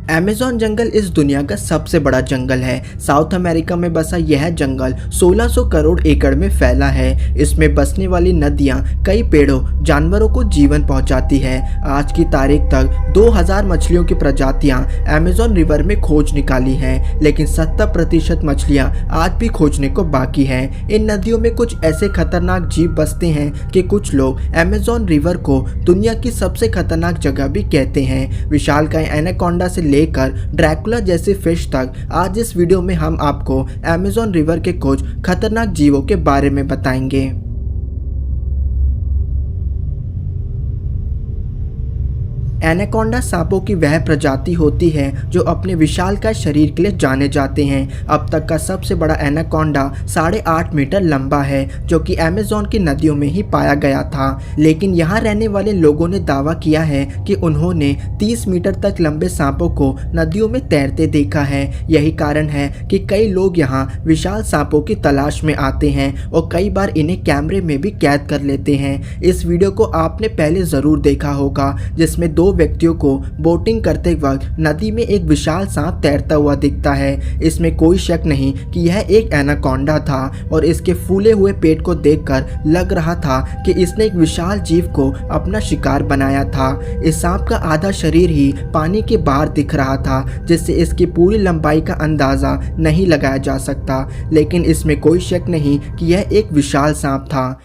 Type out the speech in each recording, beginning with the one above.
Amazon जंगल इस दुनिया का सबसे बड़ा जंगल है। साउथ अमेरिका में बसा यह जंगल 1600 करोड़ एकड़ में फैला है। इसमें बसने वाली नदियां कई पेड़ों जानवरों को जीवन पहुंचाती है। आज की तारीख तक 2000 मछलियों की प्रजातियां अमेज़न रिवर में खोज निकाली हैं, लेकिन 70% मछलियां आज भी खोजने को बाकी हैं। इन नदियों में कुछ ऐसे खतरनाक जीव बसते हैं कि कुछ लोग अमेज़न रिवर को दुनिया की सबसे खतरनाक जगह भी कहते हैं। विशालकाय एनाकोंडा से लेकर ड्रैकुला जैसे फिश तक, आज इस वीडियो में हम आपको अमेज़न रिवर के कुछ खतरनाक जीवों के बारे में बताएंगे। एनाकोंडा सांपों की वह प्रजाति होती है जो अपने विशालकाय शरीर के लिए जाने जाते हैं। अब तक का सबसे बड़ा एनाकोंडा 8.5 मीटर लंबा है, जो कि अमेज़न की नदियों में ही पाया गया था। लेकिन यहाँ रहने वाले लोगों ने दावा किया है कि उन्होंने 30 मीटर तक लंबे सांपों को नदियों में तैरते देखा है। यही कारण है कि कई लोग यहाँ विशाल सांपों की तलाश में आते हैं और कई बार इन्हें कैमरे में भी कैद कर लेते हैं। इस वीडियो को आपने पहले ज़रूर देखा होगा, जिसमें दो व्यक्तियों को बोटिंग करते वक्त नदी में एक विशाल सांप तैरता हुआ दिखता है। इसमें कोई शक नहीं कि यह एक एनाकोंडा था और इसके फूले हुए पेट को देखकर लग रहा था कि इसने एक विशाल जीव को अपना शिकार बनाया था। इस सांप का आधा शरीर ही पानी के बाहर दिख रहा था, जिससे इसकी पूरी लंबाई का अंदाजा नहीं लगाया जा सकता, लेकिन इसमें कोई शक नहीं कि यह एक विशाल सांप था।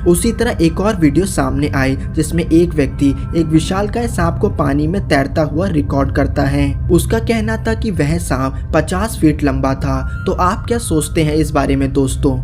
उसी तरह एक और वीडियो सामने आई जिसमें एक व्यक्ति एक विशालकाय सांप को पानी में तैरता हुआ रिकॉर्ड करता है। उसका कहना था कि वह सांप 50 फीट लंबा था। तो आप क्या सोचते हैं इस बारे में दोस्तों?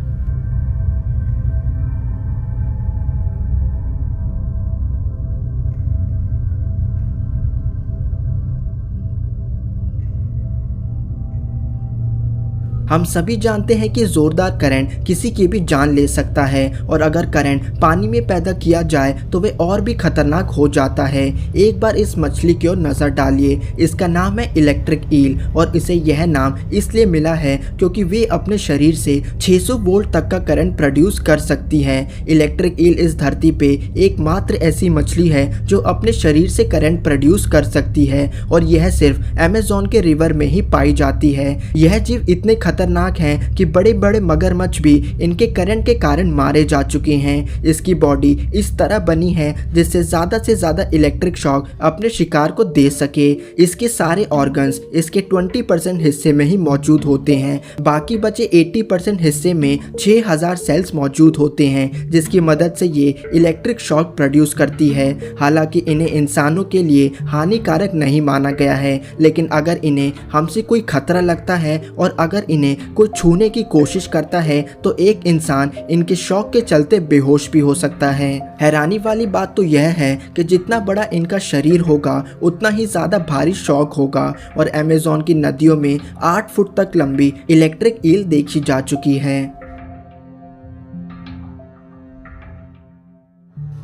हम सभी जानते हैं कि जोरदार करंट किसी की भी जान ले सकता है, और अगर करंट पानी में पैदा किया जाए तो वे और भी खतरनाक हो जाता है। एक बार इस मछली की ओर नजर डालिए। इसका नाम है इलेक्ट्रिक ईल, और इसे यह नाम इसलिए मिला है क्योंकि वे अपने शरीर से 600 वोल्ट तक का करंट प्रोड्यूस कर सकती है। इलेक्ट्रिक ईल इस धरती पे एकमात्र ऐसी मछली है जो अपने शरीर से करंट प्रोड्यूस कर सकती है, और यह सिर्फ अमेज़न के रिवर में ही पाई जाती है। यह जीव इतने खतरनाक हैं कि बड़े बड़े मगरमच्छ भी इनके करंट के कारण मारे जा चुके हैं। इसकी बॉडी इस तरह बनी है जिससे ज्यादा से ज्यादा इलेक्ट्रिक शॉक अपने शिकार को दे सके। इसके सारे ऑर्गन्स इसके 20% हिस्से में ही मौजूद होते हैं। बाकी बचे 80% हिस्से में 6000 सेल्स मौजूद होते हैं, जिसकी मदद से ये इलेक्ट्रिक शॉक प्रोड्यूस करती है। हालांकि इन्हें इंसानों के लिए हानिकारक नहीं माना गया है, लेकिन अगर इन्हें हमसे कोई खतरा लगता है और अगर इन्हें कोई छूने की कोशिश करता है तो एक इंसान इनके शौक के चलते बेहोश भी हो सकता है। हैरानी वाली बात तो यह है कि जितना बड़ा इनका शरीर होगा उतना ही ज्यादा भारी शौक होगा, और अमेज़न की नदियों में 8 फुट तक लंबी इलेक्ट्रिक ईल देखी जा चुकी है।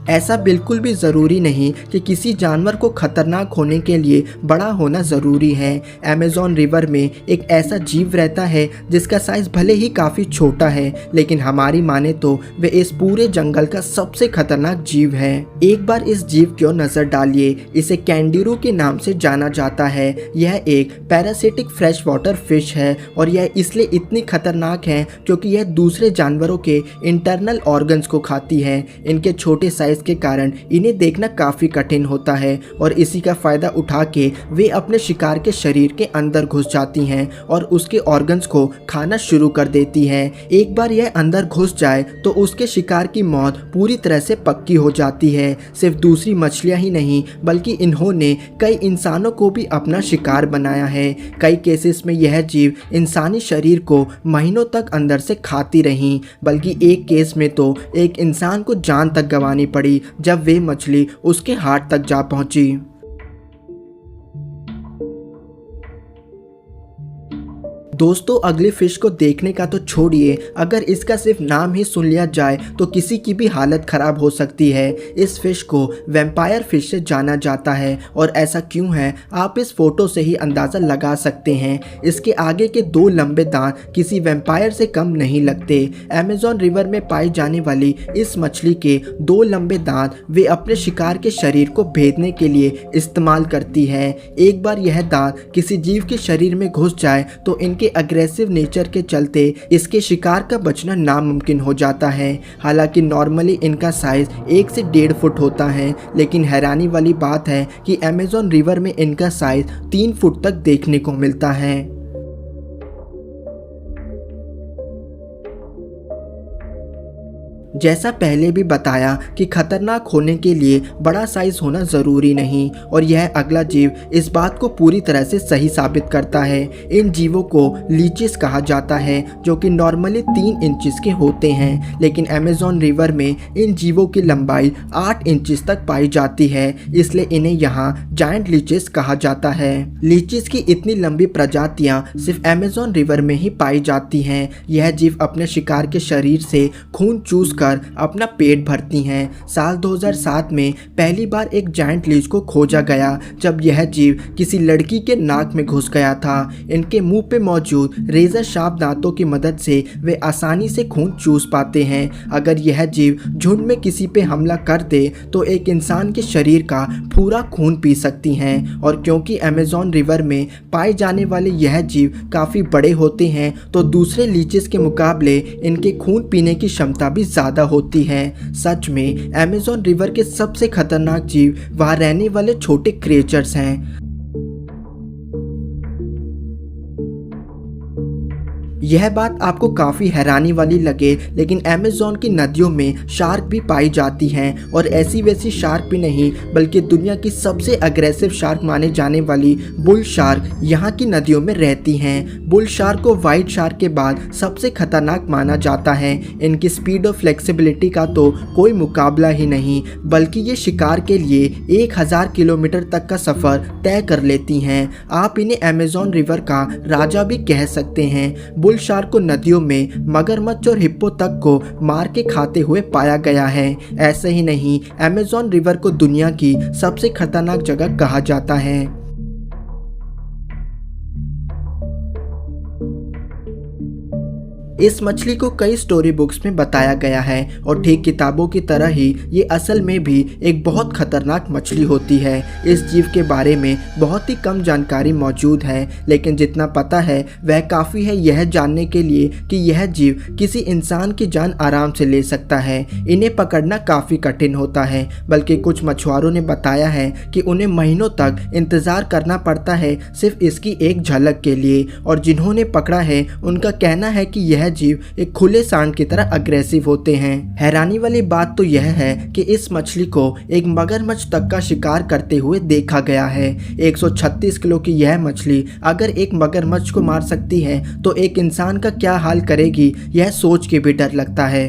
ऐसा बिल्कुल भी ज़रूरी नहीं कि किसी जानवर को खतरनाक होने के लिए बड़ा होना ज़रूरी है। अमेज़न रिवर में एक ऐसा जीव रहता है जिसका साइज़ भले ही काफ़ी छोटा है, लेकिन हमारी माने तो वे इस पूरे जंगल का सबसे खतरनाक जीव है। एक बार इस जीव की ओर नज़र डालिए। इसे कैंडिरू के नाम से जाना जाता है। यह एक पैरासिटिक फ्रेश वाटर फिश है, और यह इसलिए इतनी खतरनाक है क्योंकि यह दूसरे जानवरों के इंटरनल ऑर्गन्स को खाती है। इनके छोटे साइज के कारण इन्हें देखना काफी कठिन होता है, और इसी का फायदा उठा के वे अपने शिकार के शरीर के अंदर घुस जाती हैं और उसके ऑर्गन्स को खाना शुरू कर देती हैं। एक बार यह अंदर घुस जाए तो उसके शिकार की मौत पूरी तरह से पक्की हो जाती है। सिर्फ दूसरी मछलियां ही नहीं, बल्कि इन्होंने कई इंसानों को भी अपना शिकार बनाया है। कई केसेस में यह जीव इंसानी शरीर को महीनों तक अंदर से खाती रही, बल्कि एक केस में तो एक इंसान को जान तक गंवानी पड़ी जब वे मछली उसके हाथ तक जा पहुंची। दोस्तों अगले फिश को देखने का तो छोड़िए, अगर इसका सिर्फ नाम ही सुन लिया जाए तो किसी की भी हालत खराब हो सकती है। इस फिश को वैम्पायर फिश से जाना जाता है और ऐसा क्यों है आप इस फोटो से ही अंदाज़ा लगा सकते हैं। इसके आगे के 2 लंबे दांत किसी वैम्पायर से कम नहीं लगते। अमेज़न रिवर में पाई जाने वाली इस मछली के 2 लंबे दांत वे अपने शिकार के शरीर को भेदने के लिए इस्तेमाल करती है। एक बार यह दांत किसी जीव के शरीर में घुस जाए तो इनके अग्रेसिव नेचर के चलते इसके शिकार का बचना नामुमकिन हो जाता है। हालांकि नॉर्मली इनका साइज 1 से 1.5 फुट होता है, लेकिन हैरानी वाली बात है कि अमेज़न रिवर में इनका साइज 3 फुट तक देखने को मिलता है। जैसा पहले भी बताया कि खतरनाक होने के लिए बड़ा साइज होना ज़रूरी नहीं, और यह अगला जीव इस बात को पूरी तरह से सही साबित करता है। इन जीवों को लीचेस कहा जाता है जो कि नॉर्मली 3 इंचेस के होते हैं, लेकिन अमेज़न रिवर में इन जीवों की लंबाई 8 इंचेस तक पाई जाती है, इसलिए इन्हें यहाँ जायंट लीचेस कहा जाता है। लीचेस की इतनी लंबी प्रजातियाँ सिर्फ अमेज़न रिवर में ही पाई जाती हैं। यह जीव अपने शिकार के शरीर से खून चूस अपना पेट भरती हैं। साल 2007 में पहली बार एक जायंट लीच को खोजा गया जब यह जीव किसी लड़की के नाक में घुस गया था। इनके मुंह पे मौजूद रेजर शार्प दांतों की मदद से वे आसानी से खून चूस पाते हैं। अगर यह जीव झुंड में किसी पे हमला कर दे तो एक इंसान के शरीर का पूरा खून पी सकती हैं, और क्योंकि अमेज़न रिवर में पाए जाने वाले यह जीव काफ़ी बड़े होते हैं तो दूसरे लीचेस के मुकाबले इनके खून पीने की क्षमता भी ज़्यादा होती है। सच में अमेज़न रिवर के सबसे खतरनाक जीव वहां रहने वाले छोटे क्रिएचर्स हैं। यह बात आपको काफ़ी हैरानी वाली लगे, लेकिन अमेज़न की नदियों में शार्क भी पाई जाती हैं, और ऐसी वैसी शार्क भी नहीं बल्कि दुनिया की सबसे अग्रेसिव शार्क माने जाने वाली बुल शार्क यहाँ की नदियों में रहती हैं। बुल शार्क को वाइट शार्क के बाद सबसे खतरनाक माना जाता है। इनकी स्पीड और फ्लेक्सिबिलिटी का तो कोई मुकाबला ही नहीं, बल्कि ये शिकार के लिए 1000 किलोमीटर तक का सफ़र तय कर लेती हैं। आप इन्हें अमेज़न रिवर का राजा भी कह सकते हैं। बुल शार्क को नदियों में मगरमच्छ और हिप्पो तक को मार के खाते हुए पाया गया है। ऐसे ही नहीं, अमेज़न रिवर को दुनिया की सबसे खतरनाक जगह कहा जाता है। इस मछली को कई स्टोरी बुक्स में बताया गया है, और ठीक किताबों की तरह ही ये असल में भी एक बहुत खतरनाक मछली होती है। इस जीव के बारे में बहुत ही कम जानकारी मौजूद है, लेकिन जितना पता है वह काफ़ी है यह जानने के लिए कि यह जीव किसी इंसान की जान आराम से ले सकता है। इन्हें पकड़ना काफ़ी कठिन होता है, बल्कि कुछ मछुआरों ने बताया है कि उन्हें महीनों तक इंतज़ार करना पड़ता है सिर्फ इसकी एक झलक के लिए, और जिन्होंने पकड़ा है उनका कहना है कि यह जीव एक खुले सांड की तरह अग्रेसिव होते हैं। हैरानी वाली बात तो यह है कि इस मछली को एक मगरमच्छ तक का शिकार करते हुए देखा गया है। 136 किलो की यह मछली अगर एक मगरमच्छ को मार सकती है तो एक इंसान का क्या हाल करेगी, यह सोच के भी डर लगता है।